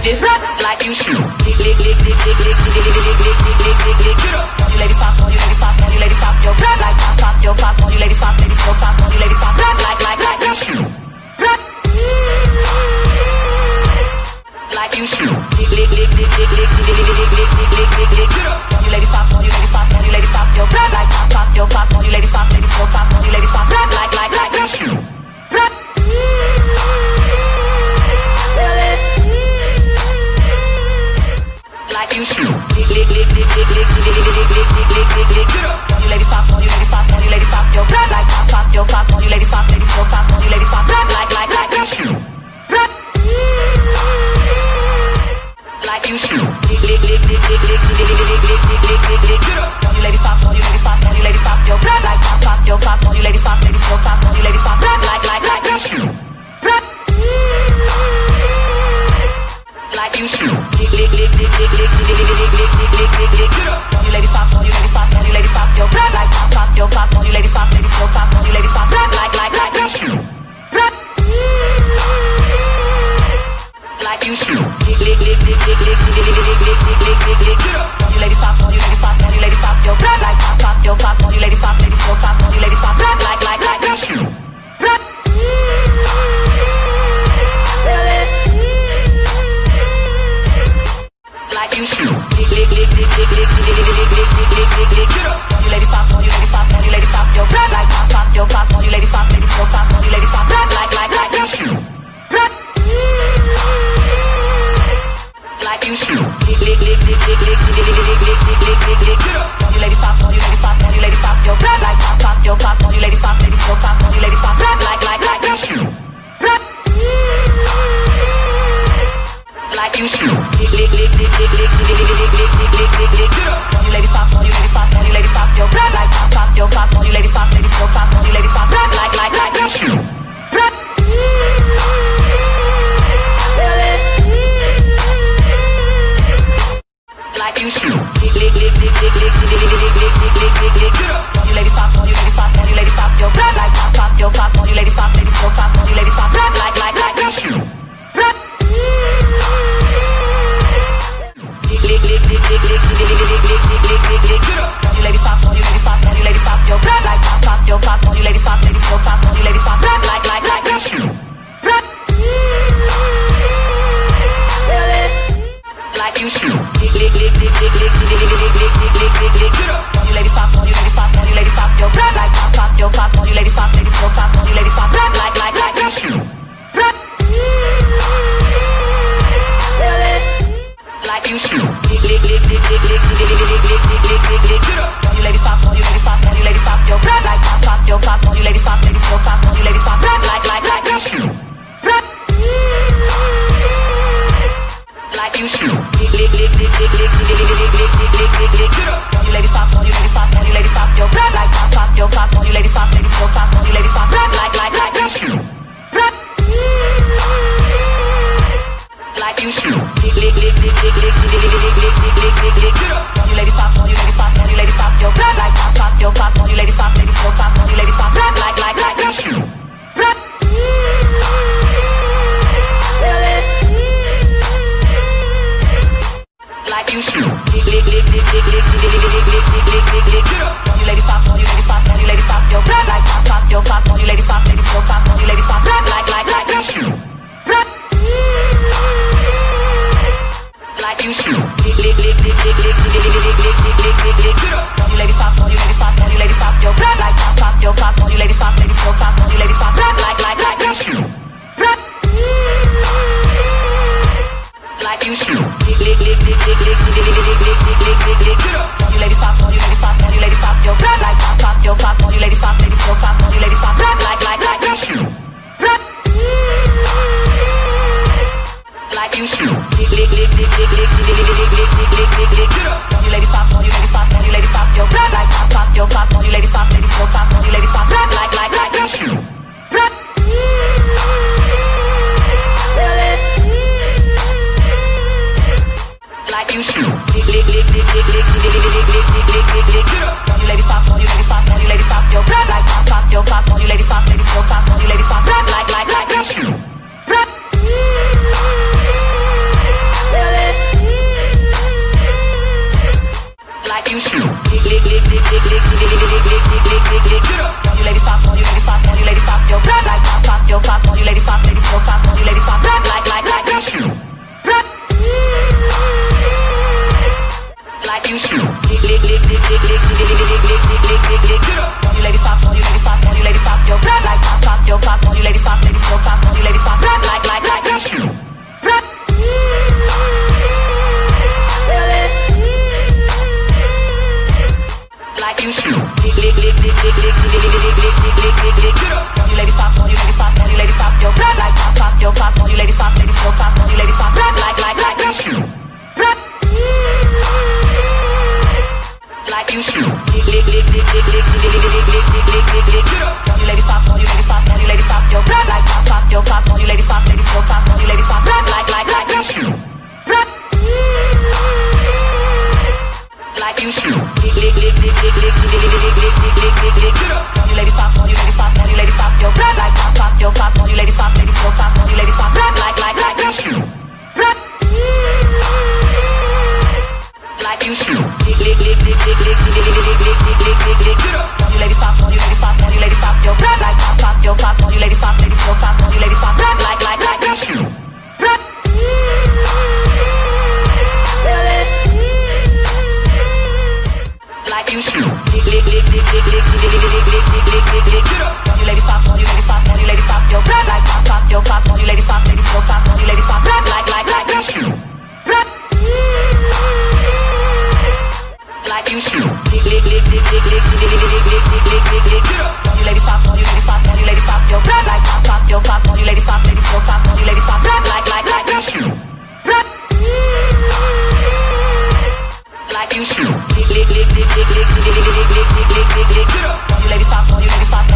this like you should. You ladies pop on, you ladies pop on, you ladies pop your like pop your pop on, you ladies pop, ladies go pop on, you ladies pop like you should. Like you should. You ladies pop on, you ladies pop on, you ladies pop your like pop your pop on, you ladies pop, ladies go pop on, you ladies pop like you should. Like you should. You ladies pop on, you ladies pop on, you ladies pop your like pop your pop on, you ladies pop, ladies go pop on, you ladies pop like you should. Like you should. You ladies pop on, you ladies pop on, you ladies pop your like pop your pop on, you ladies pop, ladies go pop on, you ladies pop like you should. Like you should. You ladies pop on, you ladies pop on, you ladies pop your like pop your pop on, you ladies pop, ladies go pop on, you ladies pop like you should. Like you should. You ladies pop on, you ladies pop on, you ladies pop your like pop your pop on, you ladies pop, ladies go pop on, you ladies pop like you should. Like you should. You ladies pop on, you ladies pop on, you ladies pop your like pop your pop on, you ladies pop, ladies go pop on, you ladies pop like you should. Like you should. You ladies pop on, you ladies pop on, you ladies pop your like pop your pop on, you ladies pop, ladies go pop on, you ladies pop like you should. Like you should. You ladies pop on, you ladies pop on, you ladies pop your like pop your pop on, you ladies pop, ladies go pop on, you ladies pop like you should. Like you should. You ladies pop on, you ladies pop on, you ladies pop your like pop your pop on, you ladies pop, ladies go pop on, you ladies pop like you should. You ladies pop on, you ladies pop on, you ladies pop your like pop your pop on, you ladies pop, ladies go pop on, you ladies pop like you should. Like you should. You ladies pop on, you ladies pop on, you ladies pop your like pop your pop on, you ladies pop, ladies go pop on, you ladies pop like you should. Like you should. You ladies pop on, you ladies pop on, you ladies pop your like pop your pop on, you ladies pop, ladies go pop on, you ladies pop like you should. Like you should. You ladies pop on, you ladies pop on, you ladies pop your like pop your pop on, you ladies pop, ladies go pop on, you ladies pop like you should. Like you should. You ladies pop on, you ladies pop on, you ladies pop your like pop your pop on, you ladies pop, ladies go pop on, you ladies pop like you should. Like you should. You ladies pop on, you ladies pop on, you ladies pop your like pop your pop on, you ladies pop, ladies go pop on, you ladies pop like you should. Like you should. You ladies pop on, you ladies pop on, you ladies pop your like pop your pop on, you ladies pop, ladies go pop on, you ladies pop like you should. Like you should. You ladies pop on, you ladies pop on, you ladies pop your like pop your pop on, you ladies pop, ladies go pop on, you ladies pop like you should. Like you should. You ladies pop on, you ladies pop on, you ladies pop your like pop your pop on, you ladies pop, ladies go pop on, you ladies pop like you should. Like you should. You ladies pop on, you ladies pop on, you ladies pop your like pop your pop on, you ladies pop, ladies go pop on, you ladies pop like you should. like you should. All you ladies pop, all you ladies pop, all you ladies pop your like pop your pop, all you ladies pop, ladies go pop, all you ladies pop like you should. Like you should. All you ladies pop, all you ladies pop, all you ladies pop your like pop your pop, all you ladies pop, ladies go pop, all you ladies pop like you should. Like you should. All you ladies pop, all you ladies pop, all you ladies pop your like pop your pop, all you ladies pop, ladies go pop, all you ladies pop like you should. Like you should. All you ladies pop, all you ladies pop, all you ladies pop your like pop your pop, all you ladies pop, ladies go pop, all you ladies pop like you should. Like you should. All you ladies pop, all you ladies pop, all you ladies pop your like pop your pop, all you ladies pop, ladies go pop, all you ladies pop like you should. Like you should. All you ladies pop, all you ladies pop, all you ladies pop your like pop your pop, all you ladies pop, ladies go pop, all you ladies pop like you should. Like you should. All you ladies pop, all you ladies pop, all you ladies pop your like pop your pop, all you ladies pop, ladies go pop, all you ladies pop like you should. Like you should. All you ladies pop, all you ladies pop,